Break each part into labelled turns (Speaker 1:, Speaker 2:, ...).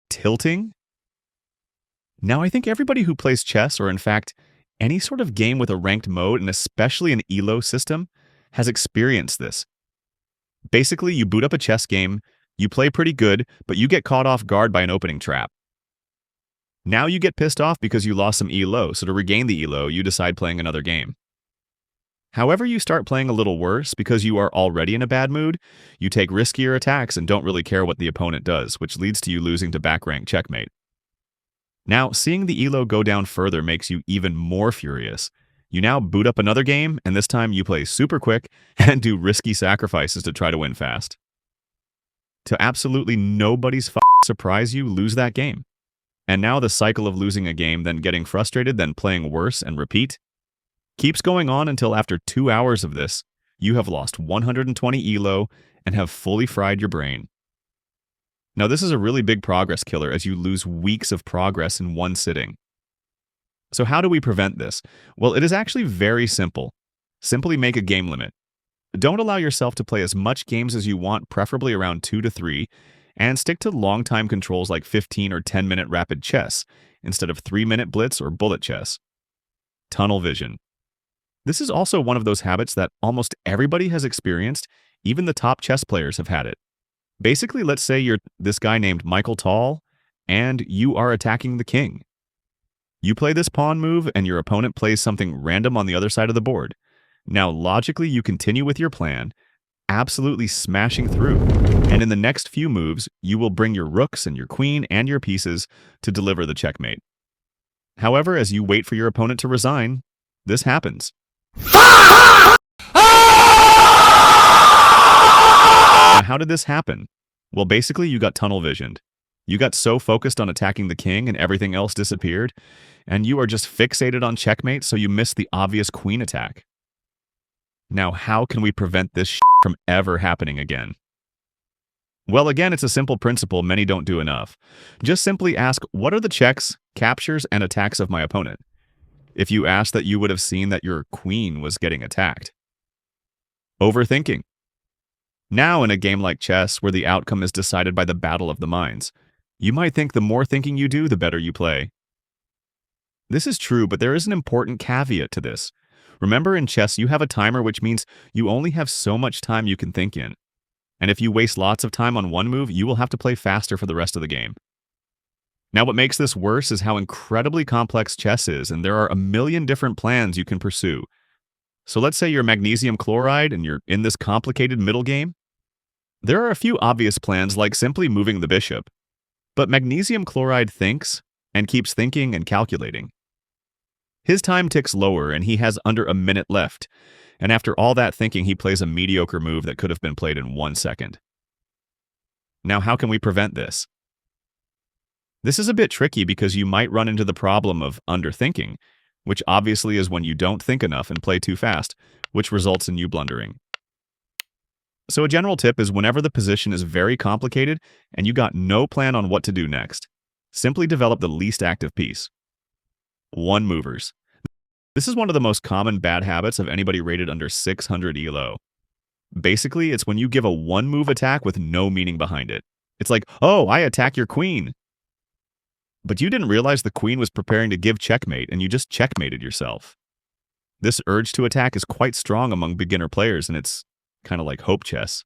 Speaker 1: tilting? Now, I think everybody who plays chess, or in fact, any sort of game with a ranked mode, and especially an elo system, has experienced this. Basically, you boot up a chess game, you play pretty good, but you get caught off guard by an opening trap. Now you get pissed off because you lost some elo, so to regain the elo, you decide playing another game. However, you start playing a little worse because you are already in a bad mood, you take riskier attacks and don't really care what the opponent does, which leads to you losing to back rank checkmate. Now, seeing the elo go down further makes you even more furious. You now boot up another game, and this time you play super quick and do risky sacrifices to try to win fast. To absolutely nobody's surprise, you lose that game. And now the cycle of losing a game, then getting frustrated, then playing worse and repeat, keeps going on until after 2 hours of this, you have lost 120 elo and have fully fried your brain. Now, this is a really big progress killer as you lose weeks of progress in one sitting. So how do we prevent this? Well, it is actually very simple. Simply make a game limit. Don't allow yourself to play as much games as you want, preferably around 2 to 3, and stick to long time controls like 15 or 10-minute rapid chess instead of 3-minute blitz or bullet chess. Tunnel vision. This is also one of those habits that almost everybody has experienced, even the top chess players have had it. Basically, let's say you're this guy named Michael Tall, and you are attacking the king. You play this pawn move, and your opponent plays something random on the other side of the board. Now, logically, you continue with your plan, absolutely smashing through, and in the next few moves, you will bring your rooks and your queen and your pieces to deliver the checkmate. However, as you wait for your opponent to resign, this happens. Now, how did this happen? Well, basically, you got tunnel visioned. You got so focused on attacking the king and everything else disappeared, and you are just fixated on checkmate, so you missed the obvious queen attack. Now, how can we prevent this from ever happening again? Well, again, it's a simple principle many don't do enough. Just simply ask, what are the checks, captures, and attacks of my opponent? If you asked that, you would have seen that your queen was getting attacked. Overthinking. Now, in a game like chess, where the outcome is decided by the battle of the minds, you might think the more thinking you do, the better you play. This is true, but there is an important caveat to this. Remember, in chess, you have a timer, which means you only have so much time you can think in. And if you waste lots of time on one move, you will have to play faster for the rest of the game. Now, what makes this worse is how incredibly complex chess is, and there are a million different plans you can pursue. So let's say you're magnesium chloride and you're in this complicated middle game. There are a few obvious plans, like simply moving the bishop. But magnesium chloride thinks and keeps thinking and calculating. His time ticks lower, and he has under a minute left. And after all that thinking, he plays a mediocre move that could have been played in 1 second. Now, how can we prevent this? This is a bit tricky because you might run into the problem of underthinking, which obviously is when you don't think enough and play too fast, which results in you blundering. So a general tip is, whenever the position is very complicated and you got no plan on what to do next, simply develop the least active piece. One movers. This is one of the most common bad habits of anybody rated under 600 elo. Basically, it's when you give a one-move attack with no meaning behind it. It's like, oh, I attack your queen. But you didn't realize the queen was preparing to give checkmate, and you just checkmated yourself. This urge to attack is quite strong among beginner players, and it's kind of like hope chess.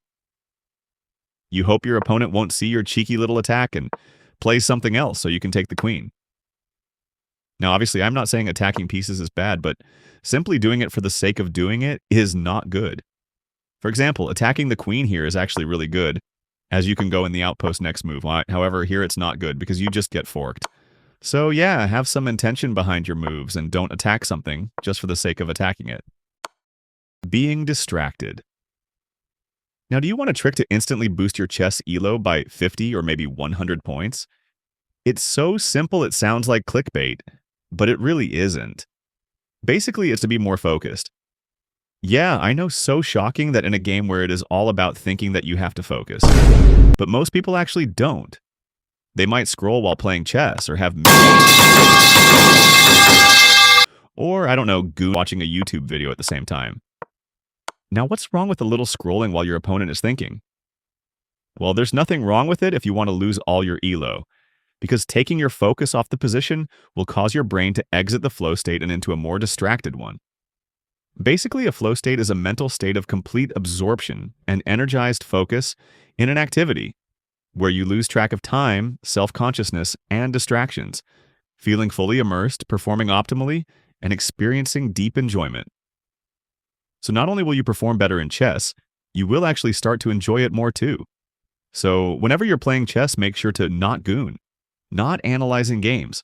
Speaker 1: You hope your opponent won't see your cheeky little attack and play something else so you can take the queen. Now, obviously, I'm not saying attacking pieces is bad, but simply doing it for the sake of doing it is not good. For example, attacking the queen here is actually really good, as you can go in the outpost next move. However, here it's not good because you just get forked. So yeah, have some intention behind your moves and don't attack something just for the sake of attacking it. Being distracted. Now, do you want a trick to instantly boost your chess elo by 50 or maybe 100 points? It's so simple it sounds like clickbait, but it really isn't. Basically, it's to be more focused. Yeah, I know, so shocking that in a game where it is all about thinking that you have to focus. But most people actually don't. They might scroll while playing chess or have or, I don't know, watching a YouTube video at the same time. Now, what's wrong with a little scrolling while your opponent is thinking? Well, there's nothing wrong with it if you want to lose all your elo, because taking your focus off the position will cause your brain to exit the flow state and into a more distracted one. Basically, a flow state is a mental state of complete absorption and energized focus in an activity where you lose track of time, self-consciousness, and distractions, feeling fully immersed, performing optimally, and experiencing deep enjoyment. So not only will you perform better in chess, you will actually start to enjoy it more too. So whenever you're playing chess, make sure to not goon, not analyzing games.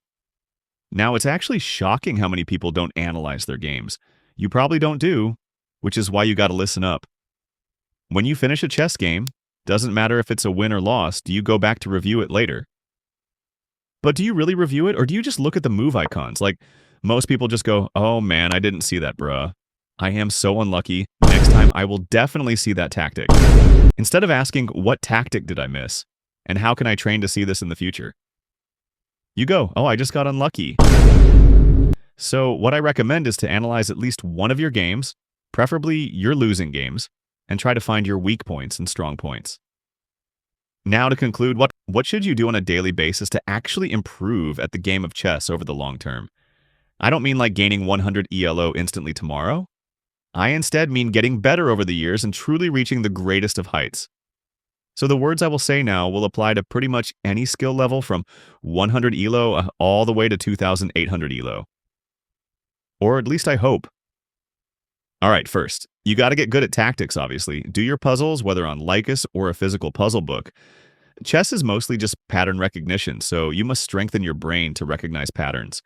Speaker 1: Now, it's actually shocking how many people don't analyze their games. You probably don't do, which is why you got to listen up. When you finish a chess game, doesn't matter if it's a win or loss, do you go back to review it later? But do you really review it, or do you just look at the move icons? Like, most people just go, oh man, I didn't see that, bruh. I am so unlucky. Next time, I will definitely see that tactic. Instead of asking, what tactic did I miss? And how can I train to see this in the future? You go, oh, I just got unlucky. So what I recommend is to analyze at least one of your games, preferably your losing games, and try to find your weak points and strong points. Now to conclude, what should you do on a daily basis to actually improve at the game of chess over the long term? I don't mean like gaining 100 ELO instantly tomorrow. I instead mean getting better over the years and truly reaching the greatest of heights. So the words I will say now will apply to pretty much any skill level from 100 ELO all the way to 2,800 ELO. Or at least I hope. All right, first, you got to get good at tactics, obviously. Do your puzzles, whether on Lycus or a physical puzzle book. Chess is mostly just pattern recognition, so you must strengthen your brain to recognize patterns.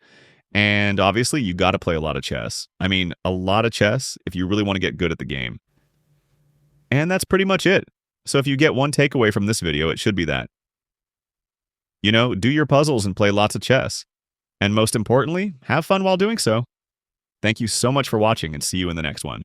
Speaker 1: And obviously, you got to play a lot of chess. I mean, a lot of chess if you really want to get good at the game. And that's pretty much it. So if you get one takeaway from this video, it should be that. Do your puzzles and play lots of chess. And most importantly, have fun while doing so. Thank you so much for watching and see you in the next one.